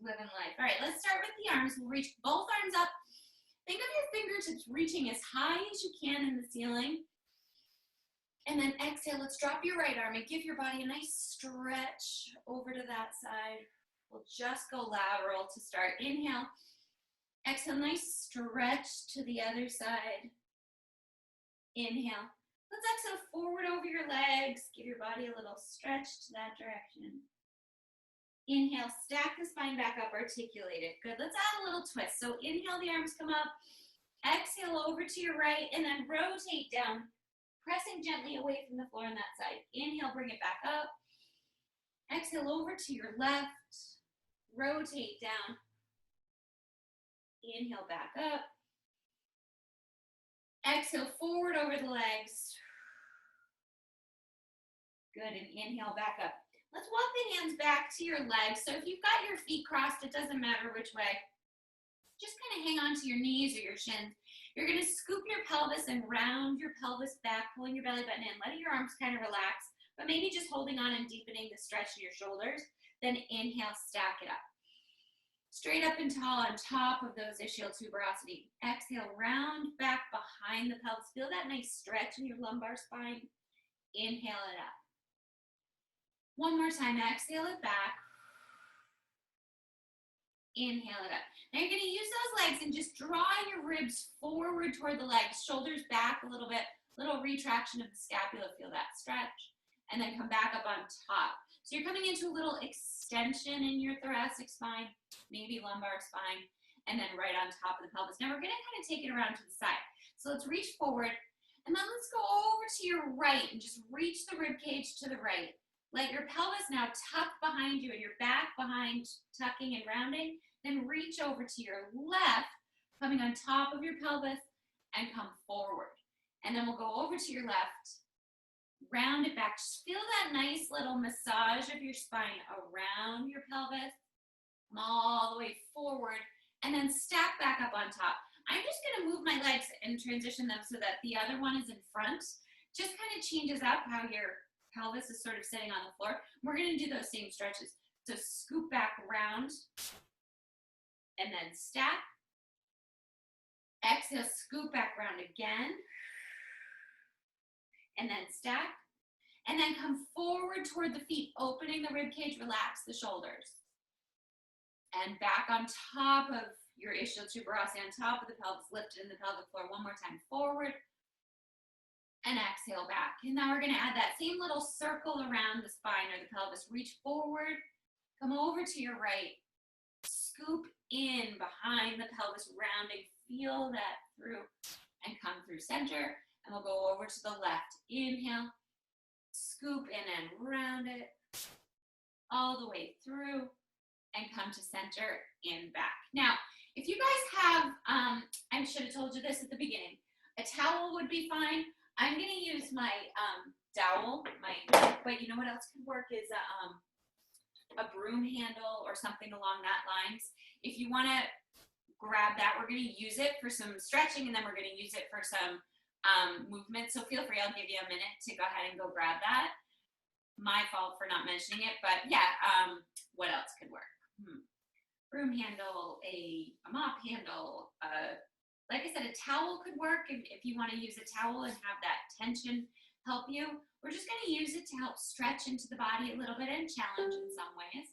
living life. All right, let's start with the arms. We'll reach both arms up. Think of your fingertips reaching as high as you can in the ceiling. And then exhale, let's drop your right arm and give your body a nice stretch over to that side. We'll just go lateral to start. Inhale. Exhale, nice stretch to the other side. Inhale. Let's exhale forward over your legs. Give your body a little stretch to that direction. Inhale, stack the spine back up, articulate it. Good, let's add a little twist. So inhale, the arms come up. Exhale over to your right and then rotate down, pressing gently away from the floor on that side. Inhale, bring it back up. Exhale over to your left. Rotate down. Inhale, back up. Exhale, forward over the legs. Good, and inhale, back up. Let's walk the hands back to your legs. So if you've got your feet crossed, it doesn't matter which way. Just kind of hang on to your knees or your shins. You're gonna scoop your pelvis and round your pelvis back, pulling your belly button in, letting your arms kind of relax, but maybe just holding on and deepening the stretch in your shoulders. Then inhale, stack it up. Straight up and tall on top of those ischial tuberosity. Exhale, round back behind the pelvis. Feel that nice stretch in your lumbar spine. Inhale it up. One more time, exhale it back. Inhale it up. Now you're gonna use those legs and just draw your ribs forward toward the legs, shoulders back a little bit, little retraction of the scapula, feel that stretch, and then come back up on top. So you're coming into a little extension in your thoracic spine, maybe lumbar spine, and then right on top of the pelvis. Now we're gonna kind of take it around to the side. So let's reach forward, and then let's go over to your right and just reach the rib cage to the right. Let your pelvis now tuck behind you and your back behind, tucking and rounding. Then reach over to your left, coming on top of your pelvis, and come forward. And then we'll go over to your left, round it back. Just feel that nice little massage of your spine around your pelvis. Come all the way forward, and then stack back up on top. I'm just gonna move my legs and transition them so that the other one is in front. Just kind of changes up how your pelvis is sort of sitting on the floor. We're gonna do those same stretches. So scoop back around, and then stack. Exhale, scoop back round again, and then stack. And then come forward toward the feet, opening the rib cage, relax the shoulders. And back on top of your ischial tuberosity, on top of the pelvis, lifted in the pelvic floor. One more time, forward, and exhale back. And now we're gonna add that same little circle around the spine or the pelvis. Reach forward, come over to your right, scoop in behind the pelvis, rounding, feel that through, and come through center. And we'll go over to the left. Inhale, scoop in and round it, all the way through, and come to center and back. Now, if you guys have, I should have told you this at the beginning, a towel would be fine. I'm gonna use my dowel, but you know what else could work is a broom handle or something along that lines. If you wanna grab that, we're gonna use it for some stretching and then we're gonna use it for some movement. So feel free, I'll give you a minute to go ahead and go grab that. My fault for not mentioning it, but yeah, what else could work? Broom handle, a mop handle, like I said, a towel could work if you want to use a towel and have that tension help you. We're just going to use it to help stretch into the body a little bit and challenge in some ways.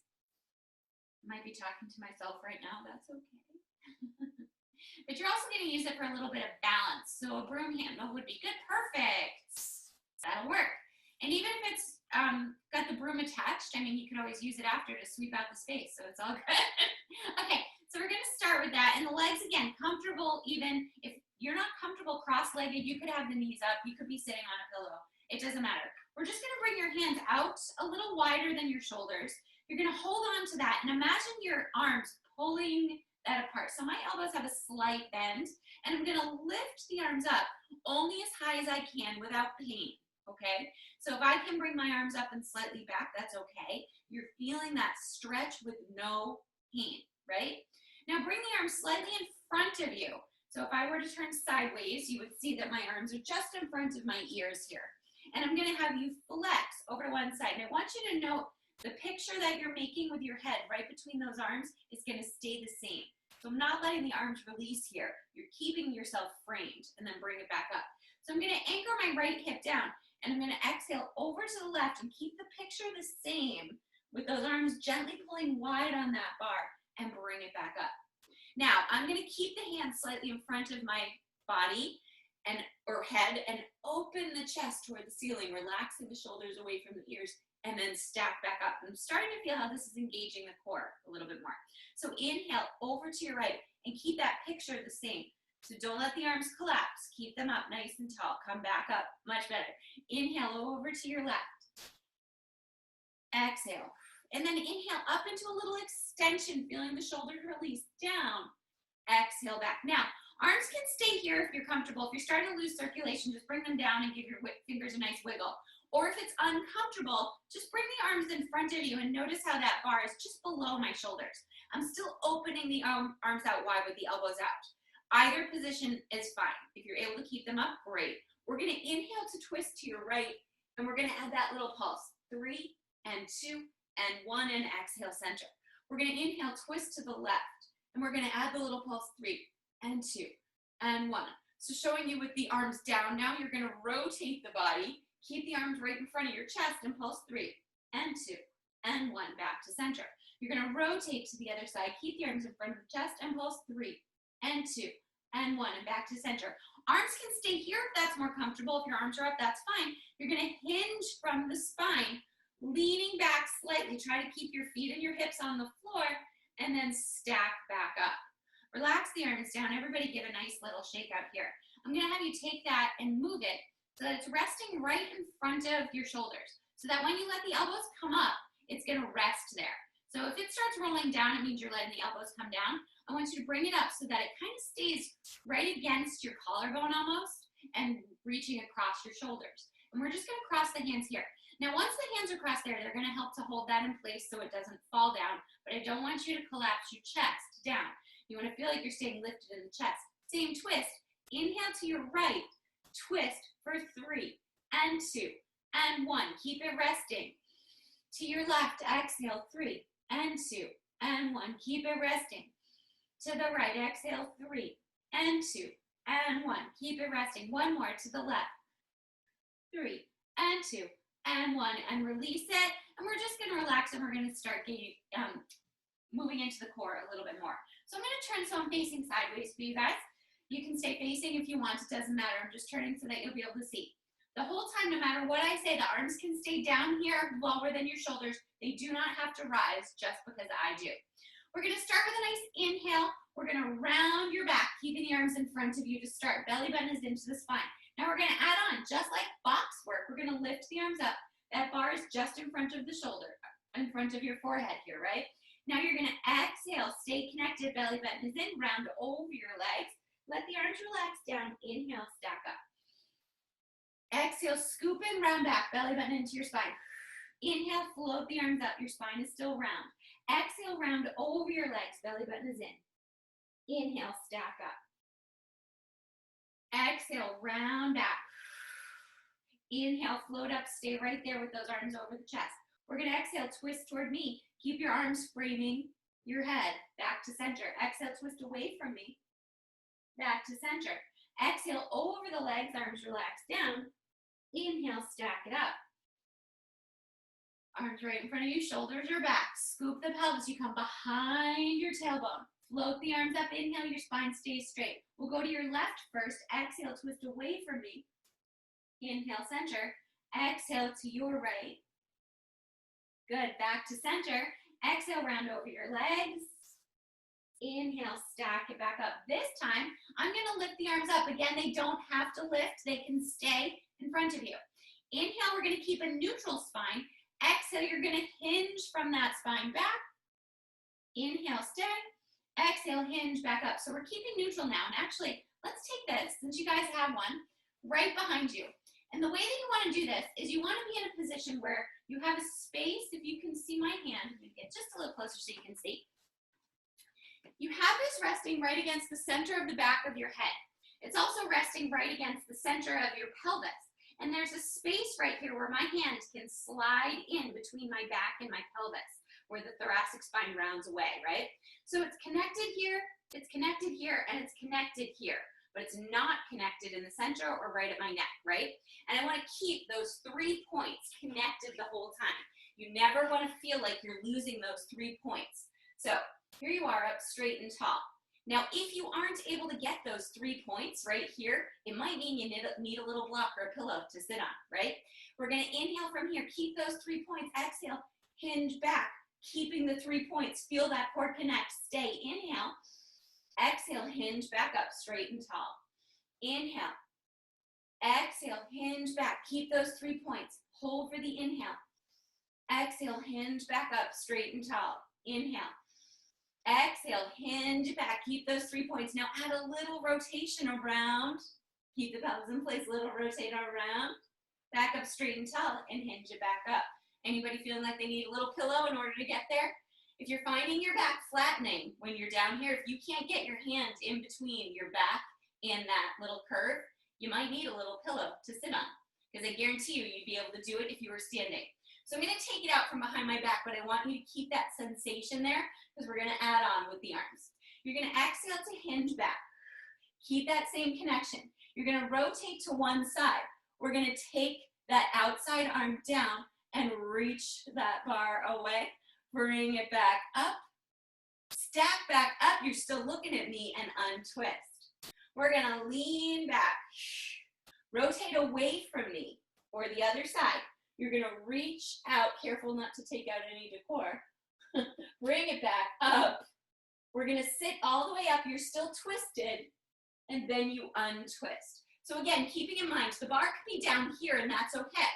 I might be talking to myself right now, that's okay. But you're also going to use it for a little bit of balance. So a broom handle would be good, perfect. That'll work. And even if it's got the broom attached, I mean, you can always use it after to sweep out the space, so it's all good. Okay, so we're gonna start with that. And the legs, again, comfortable. Even if you're not comfortable cross-legged, you could have the knees up, you could be sitting on a pillow. It doesn't matter. We're just gonna bring your hands out a little wider than your shoulders. You're gonna hold on to that and imagine your arms pulling that apart. So my elbows have a slight bend, and I'm gonna lift the arms up only as high as I can without pain. Okay, so if I can bring my arms up and slightly back, that's okay. You're feeling that stretch with no pain, right? Now bring the arms slightly in front of you. So if I were to turn sideways, you would see that my arms are just in front of my ears here. And I'm gonna have you flex over to one side. And I want you to note The picture that you're making with your head right between those arms is going to stay the same. So I'm not letting the arms release here. You're keeping yourself framed, and then bring it back up. So I'm going to anchor my right hip down, and I'm going to exhale over to the left and keep the picture the same with those arms gently pulling wide on that bar, and bring it back up. Now, I'm going to keep the hands slightly in front of my body or head and open the chest toward the ceiling, relaxing the shoulders away from the ears, and then stack back up. I'm starting to feel how this is engaging the core a little bit more. So inhale over to your right and keep that picture the same. So don't let the arms collapse. Keep them up nice and tall. Come back up, much better. Inhale over to your left. Exhale. And then inhale up into a little extension, feeling the shoulders release down. Exhale back. Now, arms can stay here if you're comfortable. If you're starting to lose circulation, just bring them down and give your fingers a nice wiggle. Or if it's uncomfortable, just bring the arms in front of you and notice how that bar is just below my shoulders. I'm still opening the arms out wide with the elbows out. Either position is fine. If you're able to keep them up, great. We're going to inhale to twist to your right, and we're going to add that little pulse. 3 and 2 and 1, and exhale, center. We're going to inhale, twist to the left, and we're going to add the little pulse. 3 and 2 and 1. So showing you with the arms down now, you're going to rotate the body. Keep the arms right in front of your chest and pulse 3 and 2 and 1, back to center. You're going to rotate to the other side. Keep the arms in front of the chest and pulse 3 and 2 and 1, and back to center. Arms can stay here if that's more comfortable. If your arms are up, that's fine. You're going to hinge from the spine, leaning back slightly. Try to keep your feet and your hips on the floor, and then stack back up. Relax the arms down. Everybody give a nice little shake out here. I'm going to have you take that and move it so that it's resting right in front of your shoulders, so that when you let the elbows come up, it's going to rest there. So if it starts rolling down, it means you're letting the elbows come down. I want you to bring it up so that it kind of stays right against your collarbone almost, and reaching across your shoulders. And we're just going to cross the hands here. Now, once the hands are crossed there, they're going to help to hold that in place so it doesn't fall down, but I don't want you to collapse your chest down. You want to feel like you're staying lifted in the chest. Same twist. Inhale to your right. Twist for 3 and 2 and 1. Keep it resting. To your left, exhale, 3 and 2 and 1. Keep it resting. To the right, exhale, 3 and 2 and 1. Keep it resting. One more to the left. 3 and 2 and 1. And release it. And we're just going to relax, and we're going to start getting, moving into the core a little bit more. So I'm going to turn so I'm facing sideways for you guys. You can stay facing if you want. It doesn't matter. I'm just turning so that you'll be able to see. The whole time, no matter what I say, the arms can stay down here lower than your shoulders. They do not have to rise just because I do. We're going to start with a nice inhale. We're going to round your back, keeping the arms in front of you to start. Belly button is into the spine. Now we're going to add on, just like box work, we're going to lift the arms up. That bar is just in front of the shoulder, in front of your forehead here, right? Now you're going to exhale, stay connected, belly button is in, round over your legs. Let the arms relax down. Inhale, stack up. Exhale, scoop in, round back, belly button into your spine. Inhale, float the arms up. Your spine is still round. Exhale, round over your legs, belly button is in. Inhale, stack up. Exhale, round back. Inhale, float up, stay right there with those arms over the chest. We're going to exhale, twist toward me. Keep your arms framing your head, back to center. Exhale, twist away from me. Back to center. Exhale over the legs, arms relax down. Inhale, stack it up. Arms right in front of you, shoulders are back. Scoop the pelvis, you come behind your tailbone. Float the arms up, inhale, your spine stays straight. We'll go to your left first. Exhale, twist away from me. Inhale, center. Exhale to your right. Good, back to center. Exhale, round over your legs. Inhale, stack it back up. This time, I'm going to lift the arms up. Again, they don't have to lift. They can stay in front of you. Inhale, we're going to keep a neutral spine. Exhale, you're going to hinge from that spine back. Inhale, stay. Exhale, hinge back up. So we're keeping neutral now. And actually, let's take this, since you guys have one, right behind you. And the way that you want to do this is you want to be in a position where you have a space. If you can see my hand, let me get just a little closer so you can see. You have this resting right against the center of the back of your head. It's also resting right against the center of your pelvis. And there's a space right here where my hand can slide in between my back and my pelvis, where the thoracic spine rounds away, right? So it's connected here, and it's connected here, but it's not connected in the center or right at my neck, right? And I want to keep those 3 points connected the whole time. You never want to feel like you're losing those 3 points. So here you are up straight and tall. Now, if you aren't able to get those 3 points right here, it might mean you need a little block or a pillow to sit on, right? We're going to inhale from here. Keep those 3 points. Exhale, hinge back, keeping the 3 points. Feel that core connect. Stay. Inhale. Exhale, hinge back up, straight and tall. Inhale. Exhale, hinge back. Keep those 3 points. Hold for the inhale. Exhale, hinge back up, straight and tall. Inhale. Exhale, hinge back. Keep those 3 points. Now add a little rotation around. Keep the pelvis in place, little rotate around. Back up straight and tall and hinge it back up. Anybody feeling like they need a little pillow in order to get there? If you're finding your back flattening when you're down here, if you can't get your hand in between your back and that little curve, you might need a little pillow to sit on, because I guarantee you'd be able to do it if you were standing. So I'm going to take it out from behind my back, but I want you to keep that sensation there because we're going to add on with the arms. You're going to exhale to hinge back. Keep that same connection. You're going to rotate to one side. We're going to take that outside arm down and reach that bar away. Bring it back up. Stack back up. You're still looking at me, and untwist. We're going to lean back. Rotate away from me or the other side. You're going to reach out, careful not to take out any decor. Bring it back up. We're going to sit all the way up. You're still twisted, and then you untwist. So again, keeping in mind, the bar could be down here, and that's okay.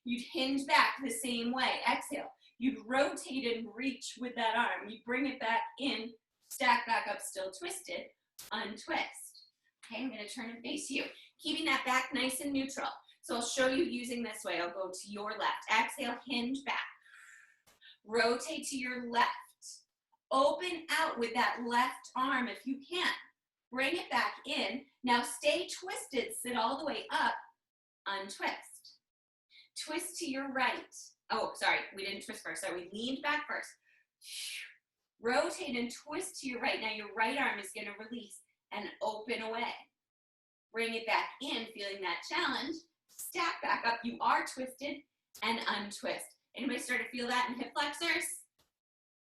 You'd hinge back the same way. Exhale. You'd rotate and reach with that arm. You bring it back in, stack back up, still twisted, untwist. Okay, I'm going to turn and face you. Keeping that back nice and neutral. So I'll show you using this way. I'll go to your left. Exhale, hinge back. Rotate to your left. Open out with that left arm if you can. Bring it back in. Now stay twisted. Sit all the way up. Untwist. Twist to your right. Oh, sorry. We didn't twist first. Sorry, we leaned back first. Rotate and twist to your right. Now your right arm is going to release and open away. Bring it back in, feeling that challenge. Stack back up. You are twisted, and untwist. Anybody start to feel that in hip flexors?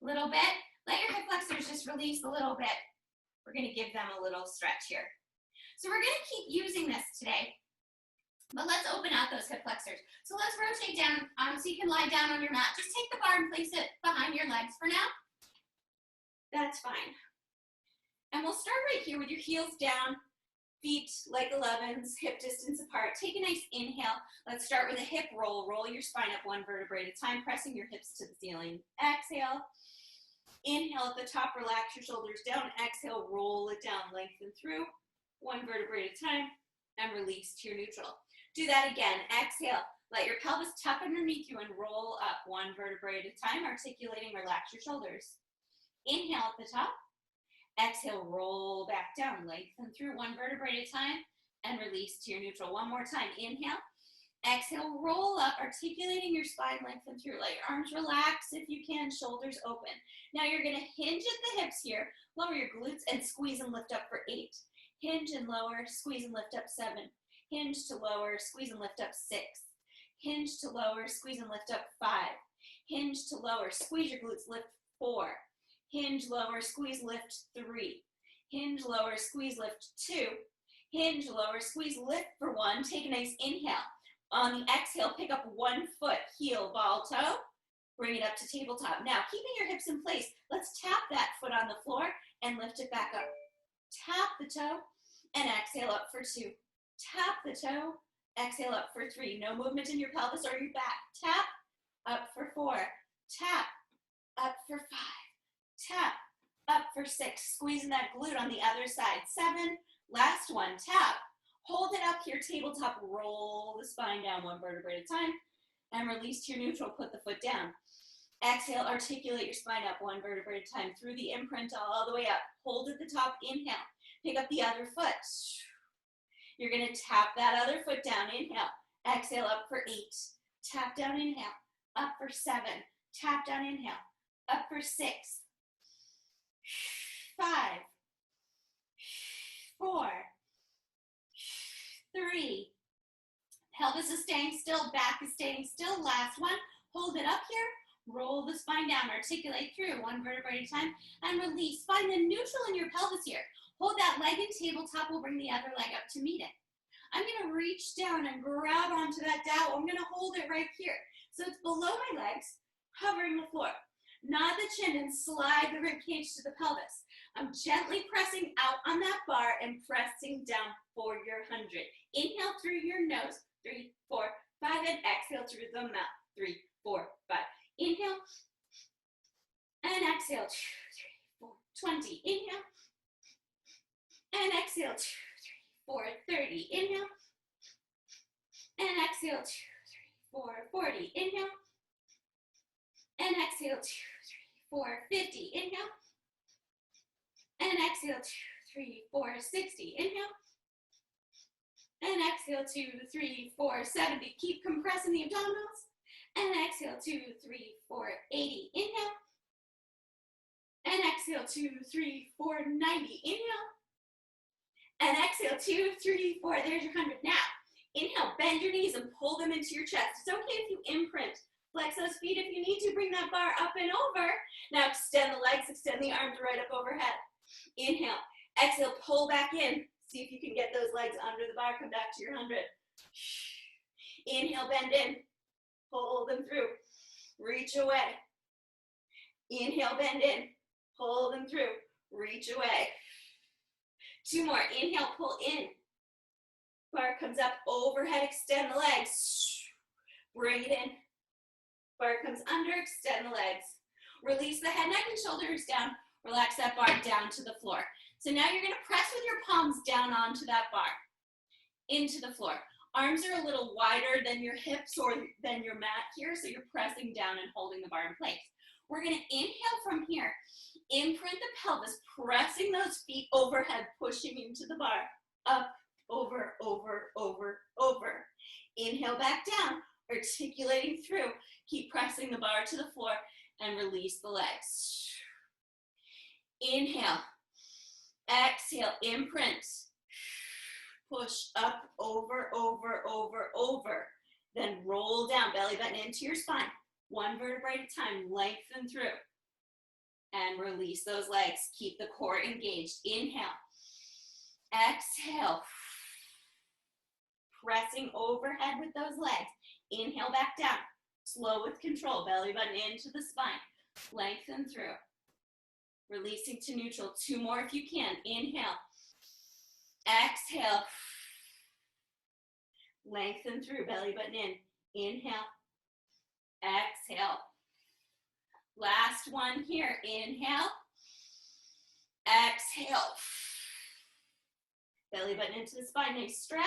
A little bit. Let your hip flexors just release a little bit. We're going to give them a little stretch here. So we're going to keep using this today, but let's open out those hip flexors. So let's rotate down so you can lie down on your mat. Just take the bar and place it behind your legs for now. That's fine. And we'll start right here with your heels down. Feet like 11s, hip distance apart. Take a nice inhale. Let's start with a hip roll. Roll your spine up one vertebrae at a time, pressing your hips to the ceiling. Exhale. Inhale at the top, relax your shoulders down. Exhale, roll it down, lengthen through. One vertebrae at a time, and release to your neutral. Do that again. Exhale. Let your pelvis tuck underneath you and roll up one vertebrae at a time, articulating, relax your shoulders. Inhale at the top. Exhale, roll back down, lengthen through one vertebrae at a time, and release to your neutral. One more time. Inhale. Exhale, roll up, articulating your spine, lengthen through. Let your arms relax if you can, shoulders open. Now you're going to hinge at the hips here, lower your glutes, and squeeze and lift up for 8. Hinge and lower, squeeze and lift up 7. Hinge to lower, squeeze and lift up 6. Hinge to lower, squeeze and lift up 5. Hinge to lower, squeeze your glutes, lift 4. Hinge, lower, squeeze, lift 3. Hinge, lower, squeeze, lift 2. Hinge, lower, squeeze, lift for 1. Take a nice inhale. On the exhale, pick up one foot, heel, ball, toe. Bring it up to tabletop. Now, keeping your hips in place, let's tap that foot on the floor and lift it back up. Tap the toe and exhale up for 2. Tap the toe, exhale up for 3. No movement in your pelvis or your back. Tap, up for 4. Tap, up for 5. Tap, up for 6. Squeezing that glute on the other side. 7, last one. Tap, hold it up here, tabletop. Roll the spine down one vertebrae at a time and release to your neutral. Put the foot down. Exhale, articulate your spine up one vertebrae at a time through the imprint all the way up. Hold at the top, inhale. Pick up the other foot. You're going to tap that other foot down. Inhale. Exhale, up for 8. Tap down, inhale. Up for 7. Tap down, inhale. Up for 6. 5. 4. 3. Pelvis is staying still, back is staying still. Last one. Hold it up here. Roll the spine down. Articulate through one vertebrae at a time and release. Find the neutral in your pelvis here. Hold that leg in tabletop. We'll bring the other leg up to meet it. I'm going to reach down and grab onto that dowel. I'm going to hold it right here. So it's below my legs, hovering the floor. Nod the chin and slide the rib cage to the pelvis. I'm gently pressing out on that bar and pressing down for your 100. Inhale through your nose. 3, 4, 5, and exhale through the mouth. 3, 4, 5. Inhale and exhale. 2, 3, 4, 20. Inhale and exhale. 2, 3, 4, 30. Inhale and exhale. 2, 3, 4, 40. Inhale and exhale. 2, 3, 4, 50. Inhale and exhale. 2, 3, 4, 60. Inhale and exhale. 2, 3, 4, 70. Keep compressing the abdominals. And exhale, 2, 3, 4, 80. Inhale. And exhale, 2, 3, 4, 90. Inhale. And exhale, 2, 3, 4. There's your 100. Now, inhale, bend your knees and pull them into your chest. It's okay if you imprint. Flex those feet if you need to. Bring that bar up and over. Now extend the legs, extend the arms right up overhead. Inhale. Exhale, pull back in. See if you can get those legs under the bar. Come back to your 100. Inhale, bend in. Pull them through. Reach away. Inhale, bend in. Pull them through. Reach away. 2 more. Inhale, pull in. Bar comes up overhead. Extend the legs. Bring it in. Bar comes under. Extend the legs. Release the head, neck, and shoulders down. Relax that bar down to the floor. So now you're going to press with your palms down onto that bar. Into the floor. Arms are a little wider than your hips or than your mat here, so you're pressing down and holding the bar in place. We're going to inhale from here. Imprint the pelvis, pressing those feet overhead, pushing into the bar. Up, over, over, over, over. Inhale back down, articulating through. Keep pressing the bar to the floor and release the legs. Inhale. Exhale, imprint. Push up, over, over, over, over. Then roll down, belly button into your spine. 1 vertebrae at a time, lengthen through. And release those legs. Keep the core engaged. Inhale. Exhale. Pressing overhead with those legs. Inhale back down. Slow with control, belly button into the spine. Lengthen through. Releasing to neutral. 2 more if you can. Inhale. Exhale. Lengthen through, belly button in. Inhale. Exhale. Last one here. Inhale. Exhale. Belly button into the spine. Nice stretch.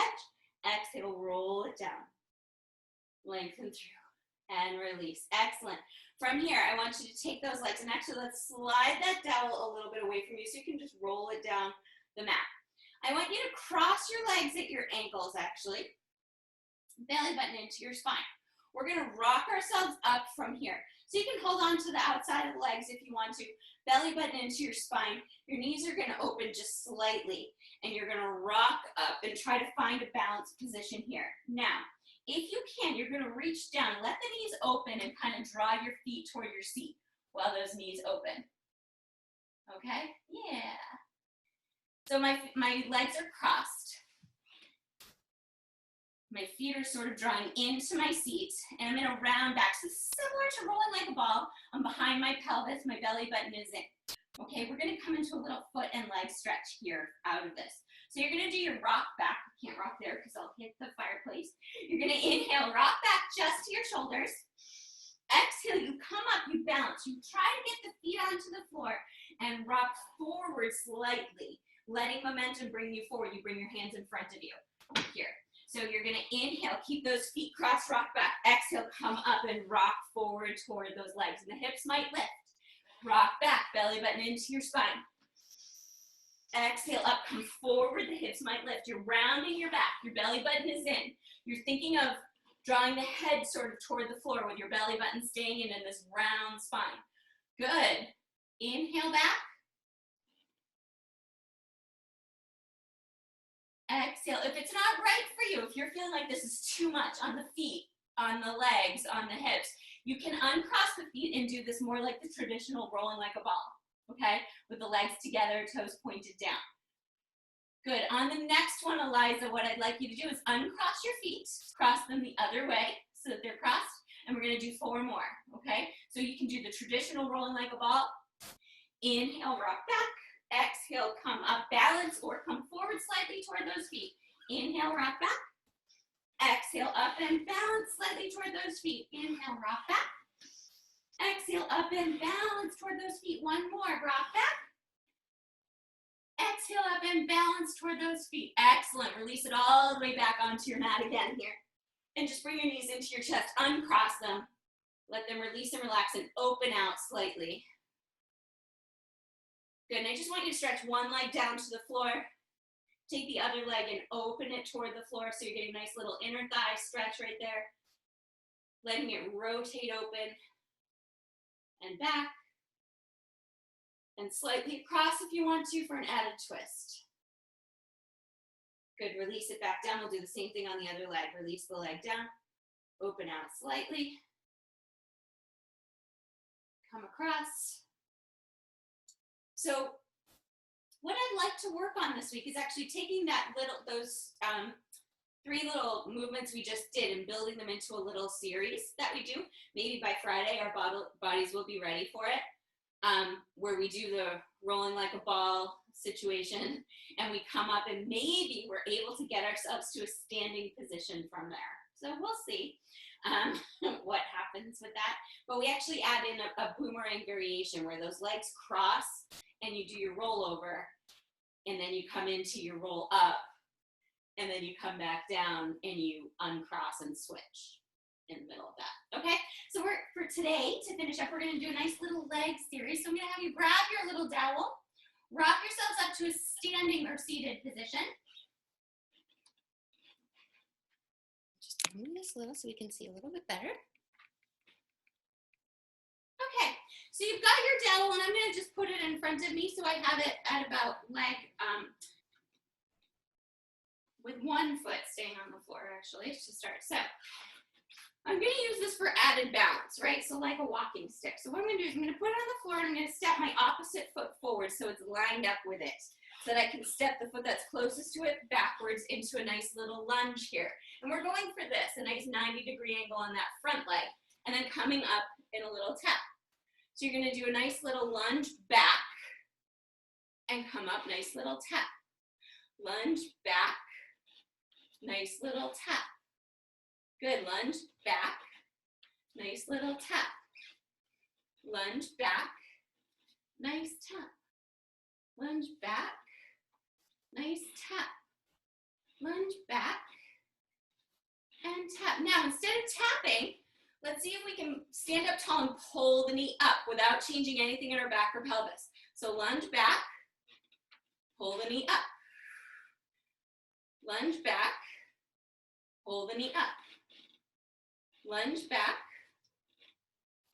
Exhale, roll it down. Lengthen through and release. Excellent. From here, I want you to take those legs and actually let's slide that dowel a little bit away from you so you can just roll it down the mat. I want you to cross your legs at your ankles, actually. Belly button into your spine. We're going to rock ourselves up from here. So you can hold on to the outside of the legs if you want to. Belly button into your spine. Your knees are going to open just slightly. And you're going to rock up and try to find a balanced position here. Now, if you can, you're going to reach down. Let the knees open and kind of draw your feet toward your seat while those knees open. Okay? Yeah. So my legs are crossed. My feet are sort of drawing into my seat, and I'm in a round back. So similar to rolling like a ball, I'm behind my pelvis, my belly button is in. Okay, we're gonna come into a little foot and leg stretch here out of this. So you're gonna do your rock back. You can't rock there because I'll hit the fireplace. You're gonna inhale, rock back just to your shoulders. Exhale, you come up, you bounce. You try to get the feet onto the floor and rock forward slightly, letting momentum bring you forward. You bring your hands in front of you here. So you're going to inhale, keep those feet crossed, rock back. Exhale, come up and rock forward toward those legs. And the hips might lift. Rock back, belly button into your spine. Exhale, up, come forward. The hips might lift. You're rounding your back. Your belly button is in. You're thinking of drawing the head sort of toward the floor with your belly button staying in this round spine. Good. Inhale back. Exhale. If it's not right for you, if you're feeling like this is too much on the feet, on the legs, on the hips, you can uncross the feet and do this more like the traditional rolling like a ball, okay? With the legs together, toes pointed down. Good. On the next one, Eliza, what I'd like you to do is uncross your feet, cross them the other way so that they're crossed, and we're going to do 4 more, okay? So you can do the traditional rolling like a ball. Inhale, rock back. Exhale, come up, balance, or come forward slightly toward those feet. Inhale, rock back. Exhale, up and balance slightly toward those feet. Inhale, rock back. Exhale, up and balance toward those feet. One more, rock back. Exhale up and balance toward those feet. Excellent. Release it all the way back onto your mat again here. And just bring your knees into your chest. Uncross them. Let them release and relax and open out slightly. Good. And I just want you to stretch one leg down to the floor. Take the other leg and open it toward the floor so you're getting a nice little inner thigh stretch right there. Letting it rotate open and back. And slightly across if you want to for an added twist. Good, release it back down. We'll do the same thing on the other leg. Release the leg down, open out slightly. Come across. So what I'd like to work on this week is actually taking those 3 little movements we just did and building them into a little series that we do. Maybe by Friday our bodies will be ready for it. Where we do the rolling like a ball situation and we come up and maybe we're able to get ourselves to a standing position from there. So we'll see what happens with that. But we actually add in a boomerang variation where those legs cross and you do your rollover and then you come into your roll up and then you come back down and you uncross and switch in the middle of that, okay? So for today, to finish up, we're gonna do a nice little leg series. So I'm gonna have you grab your little dowel, rock yourselves up to a standing or seated position. Just move this a little so we can see a little bit better. Okay, so you've got your dowel and I'm gonna just put it in front of me so I have it at about leg, with one foot staying on the floor actually to start. So I'm going to use this for added balance, right? So like a walking stick. So what I'm going to do is I'm going to put it on the floor and I'm going to step my opposite foot forward so it's lined up with it. So that I can step the foot that's closest to it backwards into a nice little lunge here. And we're going for this, a nice 90-degree angle on that front leg. And then coming up in a little tap. So you're going to do a nice little lunge back and come up, nice little tap. Lunge back, nice little tap. Good, lunge back, nice little tap. Lunge back, nice tap. Lunge back, nice tap. Lunge back, and tap. Now, instead of tapping, let's see if we can stand up tall and pull the knee up without changing anything in our back or pelvis. So lunge back, pull the knee up. Lunge back, pull the knee up. Lunge back,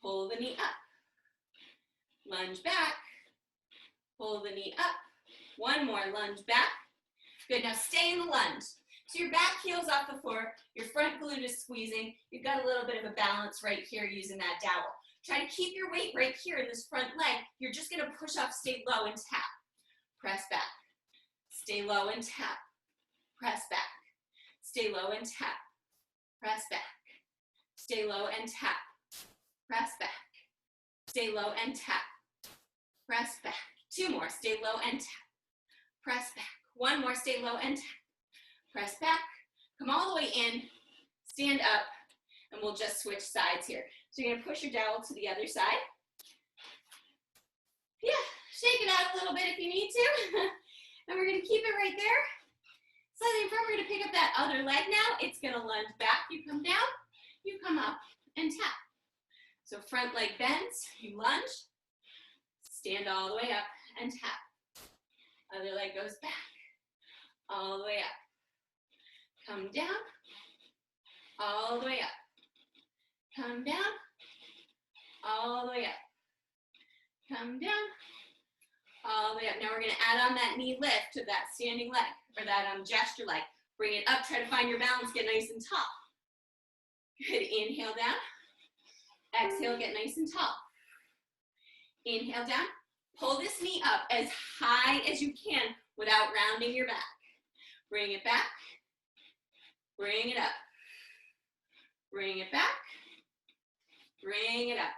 pull the knee up. Lunge back, pull the knee up. One more, lunge back. Good, now stay in the lunge. So your back heel's off the floor, your front glute is squeezing. You've got a little bit of a balance right here using that dowel. Try to keep your weight right here in this front leg. You're just gonna push off, stay low and tap. Press back. Stay low and tap. Press back. Stay low and tap. Press back. Stay low and tap. Press back. Stay low and tap. Press back. 2 more. Stay low and tap. Press back. 1 more. Stay low and tap. Press back. Come all the way in. Stand up. And we'll just switch sides here. So you're going to push your dowel to the other side. Yeah. Shake it out a little bit if you need to. And we're going to keep it right there. Slightly in front. We're going to pick up that other leg now. It's going to lunge back. You come down. You come up and tap. So front leg bends, you lunge, stand all the way up and tap. Other leg goes back, all the way up. Come down, all the way up. Come down, all the way up. Come down, all the way up. Now we're gonna add on that knee lift to that standing leg, or that gesture leg. Bring it up, try to find your balance, get nice and tall. Good, inhale down. Exhale, get nice and tall. Inhale down. Pull this knee up as high as you can without rounding your back. Bring it back. Bring it up. Bring it back. Bring it up.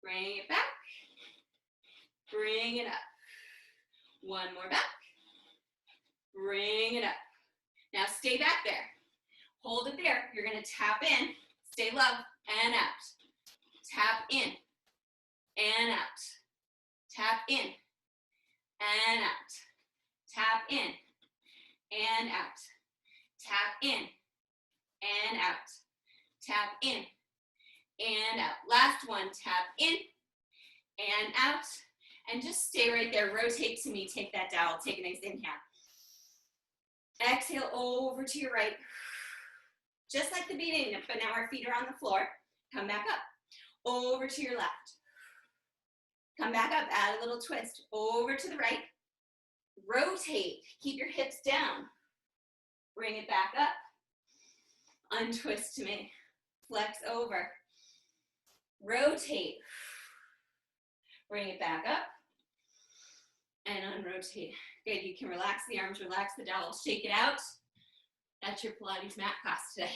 Bring it back. Bring it up. One more back. Bring it up. Now stay back there. Hold it there. You're going to tap in. Stay low and out. Tap in and out. Tap in and out. Tap in and out. Tap in and out. Tap in and out. Last one. Tap in and out. And just stay right there. Rotate to me. Take that dowel. Take a nice inhale. Exhale over to your right. Just like the beginning, but now our feet are on the floor. Come back up. Over to your left. Come back up. Add a little twist. Over to the right. Rotate. Keep your hips down. Bring it back up. Untwist to me. Flex over. Rotate. Bring it back up. And unrotate. Good, you can relax the arms, relax the dowel, shake it out. That's your Pilates mat class today.